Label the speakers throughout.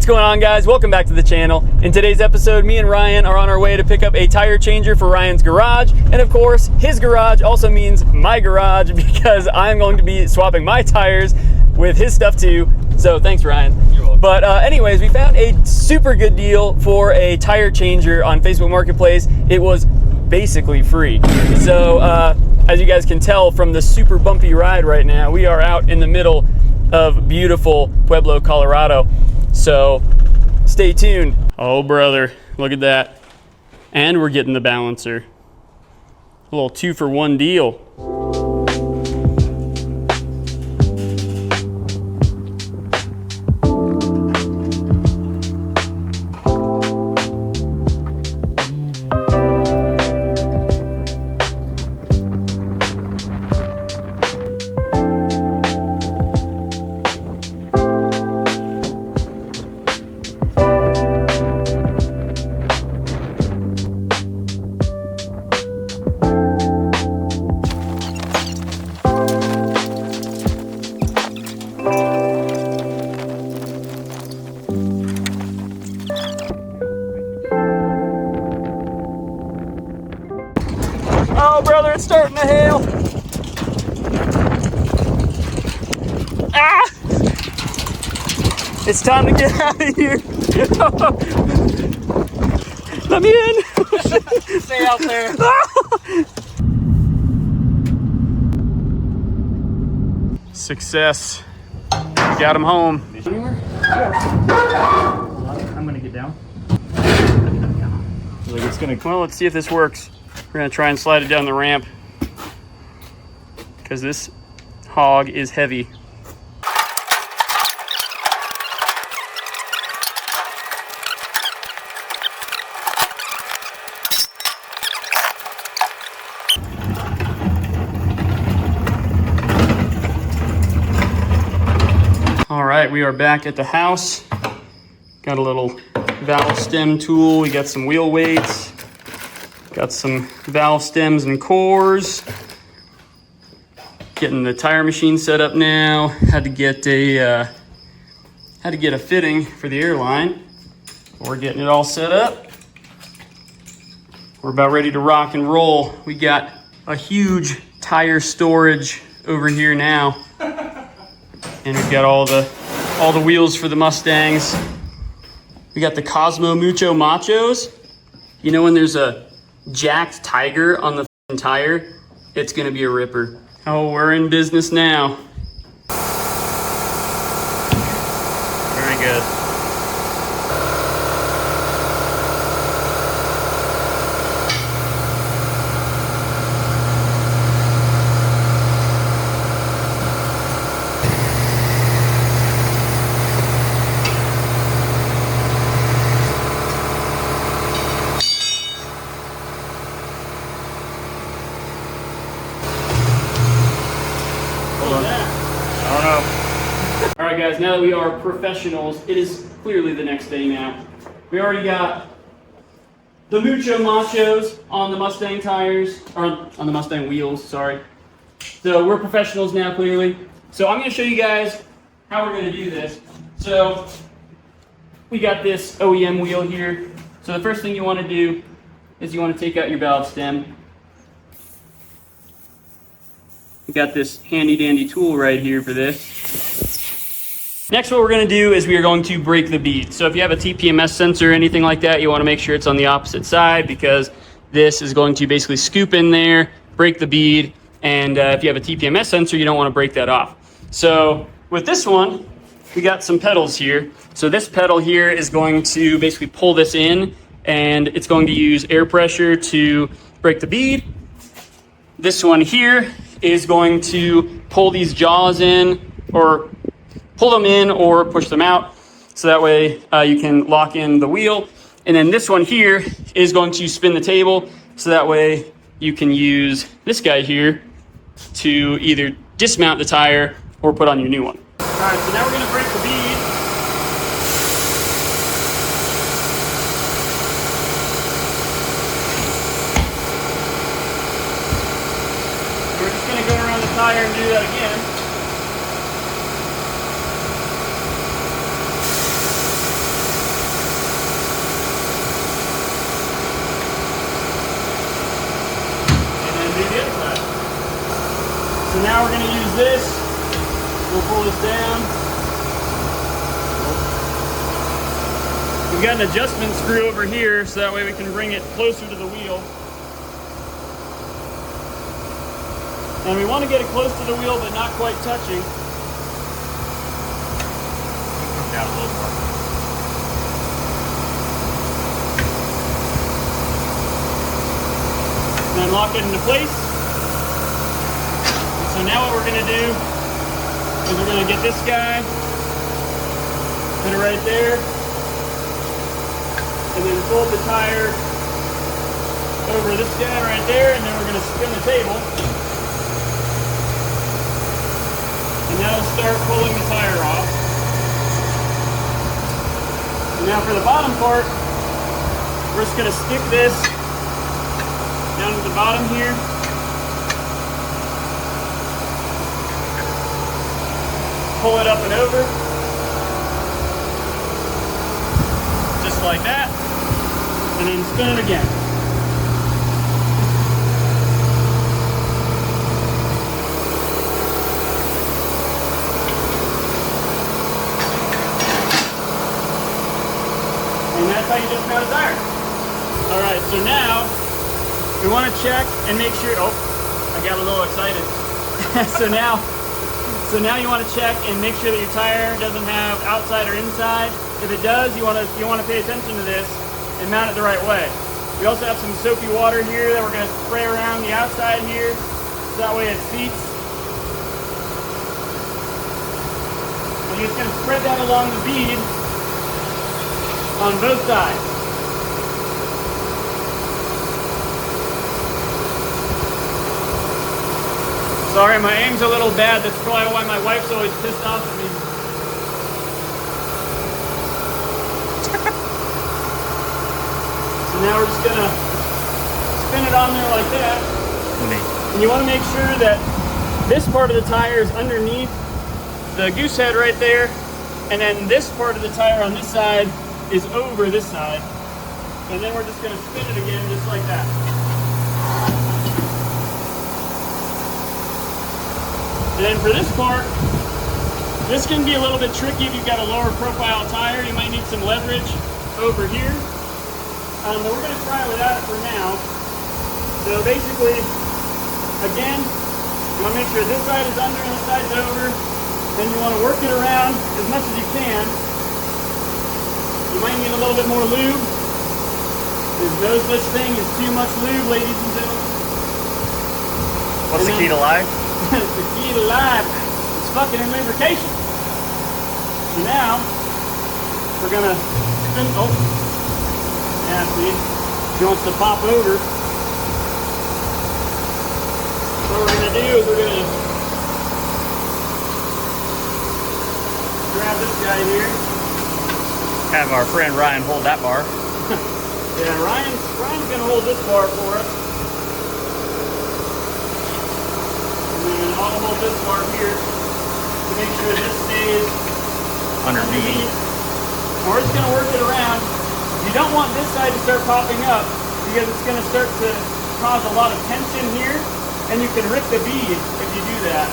Speaker 1: What's going on, guys? Welcome back to the channel. In today's episode, me and Ryan are on our way to pick up a tire changer for Ryan's garage. And of course, his garage also means my garage because I'm going to be swapping my tires with his stuff too. So thanks, Ryan.
Speaker 2: You're welcome.
Speaker 1: But anyways, we found a super good deal for a tire changer on Facebook Marketplace. It was basically free. So as you guys can tell from the super bumpy ride right now, we are out in the middle of beautiful Pueblo, Colorado. So stay tuned. Oh brother, look at that. And we're getting the balancer. A little 2-for-1 deal. Oh, brother, it's starting to hail. Ah! It's time to get out of here. Let me in.
Speaker 2: Stay out there.
Speaker 1: Success. Got him home.
Speaker 2: I'm gonna get down.
Speaker 1: Like it's gonna. Well, let's see if this works. We're gonna try and slide it down the ramp because this hog is heavy. All right, we are back at the house. Got a little valve stem tool. We got some wheel weights. Got some valve stems and cores. Getting the tire machine set up now. Had to get a fitting for the airline. We're getting it all set up. We're about ready to rock and roll. We got a huge tire storage over here now. And we've got all the wheels for the Mustangs. We got the Cosmo Mucho Machos. You know when there's a jacked tiger on the tire, it's gonna be a ripper. Oh, we're in business now. Very good. All right, guys, now that we are professionals, it is clearly the next day now. We already got the Mucho Machos on the Mustang tires, or on the Mustang wheels, sorry. So we're professionals now, clearly. So I'm gonna show you guys how we're gonna do this. So we got this OEM wheel here. So the first thing you wanna do is you wanna take out your valve stem. We got this handy dandy tool right here for this. Next, what we're gonna do is we are going to break the bead. So if you have a TPMS sensor or anything like that, you wanna make sure it's on the opposite side because this is going to basically scoop in there, break the bead, and if you have a TPMS sensor, you don't wanna break that off. So with this one, we got some pedals here. So this pedal here is going to basically pull this in, and it's going to use air pressure to break the bead. This one here is going to pull these jaws in, or pull them in or push them out, so that way you can lock in the wheel. And then this one here is going to spin the table, so that way you can use this guy here to either dismount the tire or put on your new one. All right, so now we're gonna break the bead. We're just gonna go around the tire and do that again. So now we're going to use this. We'll pull this down. We've got an adjustment screw over here so that way we can bring it closer to the wheel. And we want to get it close to the wheel but not quite touching. Come down a little more. And then lock it into place. So now what we're going to do is we're going to get this guy, put it right there, and then fold the tire over this guy right there, and then we're going to spin the table. And that'll start pulling the tire off. And now for the bottom part, we're just going to stick this down to the bottom here. Pull it up and over. Just like that. And then spin it again. And that's how you just mount a tire. All right, so now we want to check and make sure, oh, I got a little excited. So now you want to check and make sure that your tire doesn't have outside or inside. If it does, you want to pay attention to this and mount it the right way. We also have some soapy water here that we're going to spray around the outside here, so that way it seats. And you're just going to spread that along the bead on both sides. Sorry, my aim's a little bad. That's probably why my wife's always pissed off at me. So now we're just gonna spin it on there like that. And you want to make sure that this part of the tire is underneath the goose head right there, and then this part of the tire on this side is over this side. And then we're just gonna spin it again just like that. And then for this part, this can be a little bit tricky if you've got a lower profile tire. You might need some leverage over here. But we're going to try without it for now. So basically, again, you want to make sure this side is under and this side is over. Then you want to work it around as much as you can. You might need a little bit more lube. There's no such thing as too much lube, ladies and gentlemen.
Speaker 2: What's the key to life?
Speaker 1: The key to life is fucking and lubrication. So now we're gonna spin. Oh, yeah, see, he wants to pop over. What we're gonna do is we're gonna grab this guy here.
Speaker 2: Have our friend Ryan hold that bar.
Speaker 1: Yeah, Ryan's gonna hold this bar for us. And I'll hold this bar here to make sure this stays underneath. And we're just going to work it around. You don't want this side to start popping up because it's going to start to cause a lot of tension here, and you can rip the bead if you do that.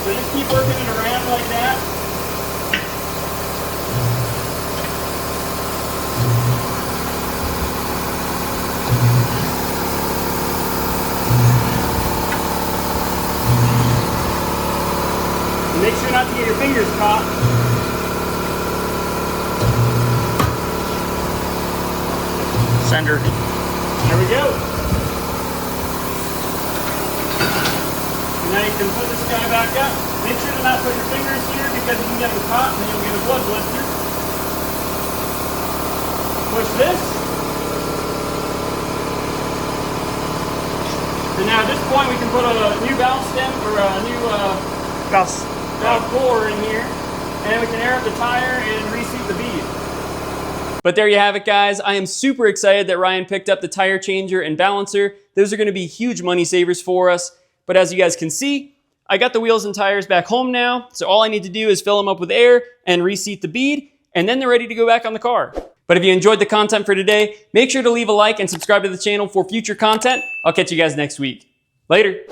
Speaker 1: So just keep working it around like that. Make sure not to get your fingers caught.
Speaker 2: Sender.
Speaker 1: There we go. And now you can put this guy back up. Make sure to not put your fingers here because you can get them caught and then you'll get a blood blister. Push this. And now at this point we can put a new valve stem or a new valve core in here, and we can air up the tire and reseat the bead. But there you have it, guys. I am super excited that Ryan picked up the tire changer and balancer. Those are going to be huge money savers for us. But as you guys can see, I got the wheels and tires back home now, so all I need to do is fill them up with air and reseat the bead, and then they're ready to go back on the car. But if you enjoyed the content for today, make sure to leave a like and subscribe to the channel for future content. I'll catch you guys next week. Later.